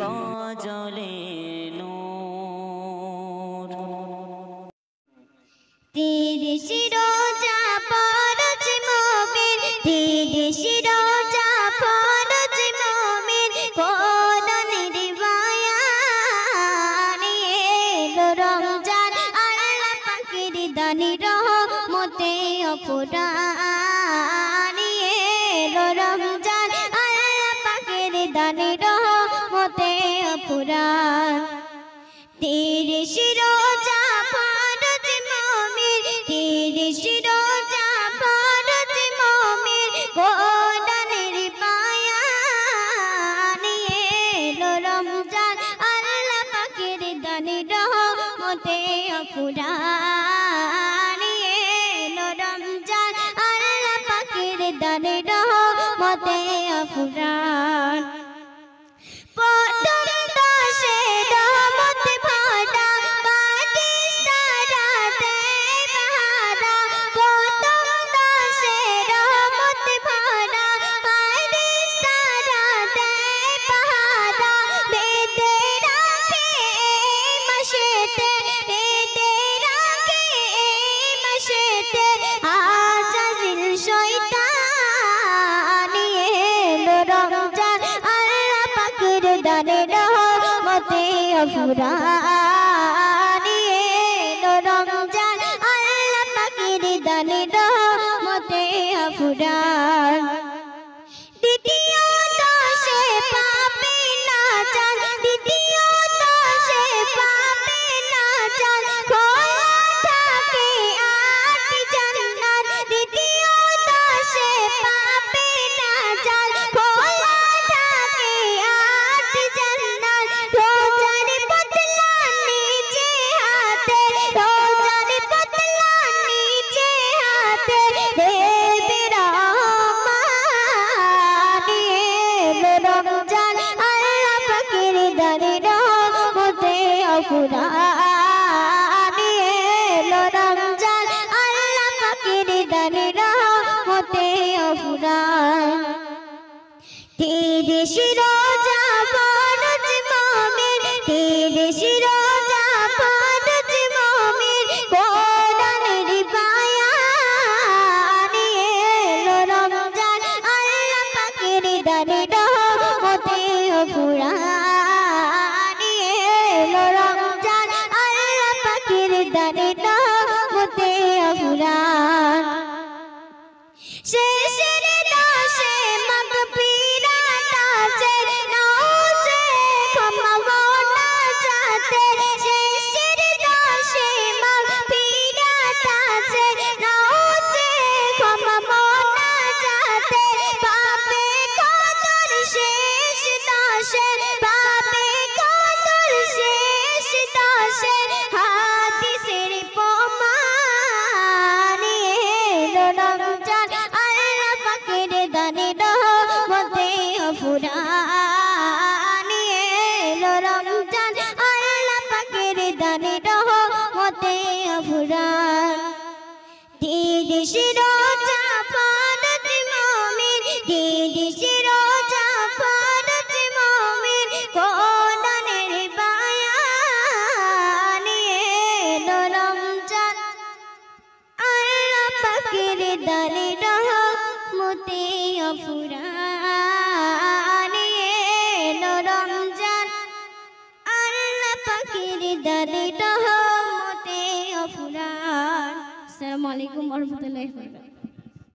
গজলে নূর 30 রোজা ফরজ মুমিন 30 রোজা ফরজ মুমিন কোরআনের বায়ান এলো রমজান আল্লাহ পাকের দানি রহমতে অফুরান এলো রমজান আল্লাহ পাকের দানি রহমতে অফুরান 30 রোজা ফরজ মুমিন 30 রোজা ফরজ মুমিন কোরআনের বায়ান এলো রমজান আল্লাহ পাকের দানি রহমতে অফুরান এলো রমজান আল্লাহ পাকের দানি রহমতে অফুরান অফুরান এলো রমজান আল্লাহ পাকের দানি রহমতে অফুরান দ্বিতীয় দশে পাবে না চান দ্বিতীয় দশে পাবে না চান খোলা থাকে আট জান্নাত দ্বিতীয় দশে পাবে না চান খোলা থাকে আট জান্নাত অফুরান এলো রমজান আল্লাহ পাকের দানি রহমতে অফুরান 30 রোজা ফরজ মুমিন 30 রোজা ফরজ মুমিন কোরআনের বায়ান এলো রমজান আল্লাহ পাকের দানি রহমতে অফুরান এলো রমজান আল্লাহ পাকের দানি রহমতে অফুরান শেষের দশে মাগফিরাত আছে নাওজে ক্ষমা মোনাজাতে শেষের দশে মাগফিরাত আছে নাওজে ক্ষমা মোনাজাতে পাবে কদর শেষ দশে পাবে কদর শেষ দশে হাদিসের প্রমাণ এলো রমজান আল্লাহ পাকের দানি রহমতে অফুরান এলো রমজান আল্লাহ পাকের দানি রহমতে অফুরান 30 রোজা ফরজ মুমিন 30 রোজা ফরজ মুমিন কোরআনের বায়ান এলো রমজান আল্লাহ পাকের দানি রহমতে অফুরান এলো রমজান আল্লাহ পাকের দানি রহমতে অফুরান। আসসালামু আলাইকুম ওয়া রাহমাতুল্লাহি ওয়া বারাকাতুহু।